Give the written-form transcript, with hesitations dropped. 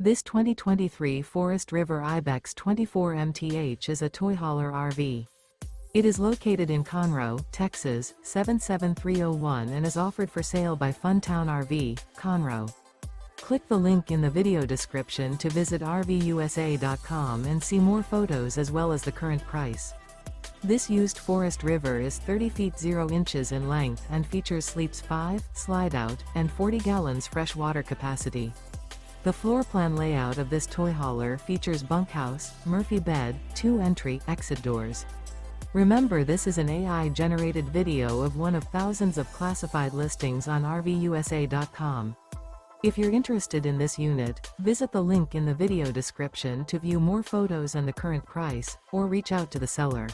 This 2023 Forest River IBEX 24 MTH is a toy hauler RV. It is located in Conroe, Texas, 77301 and is offered for sale by Funtown RV, Conroe. Click the link in the video description to visit RVUSA.com and see more photos as well as the current price. This used Forest River is 30 feet 0 inches in length and features sleeps 5, Slideout, and 40 gallons fresh water capacity. The floor plan layout of this toy hauler features bunkhouse, Murphy bed, 2 entry, exit doors. Remember, this is an AI-generated video of one of thousands of classified listings on RVUSA.com. If you're interested in this unit, visit the link in the video description to view more photos and the current price, or reach out to the seller.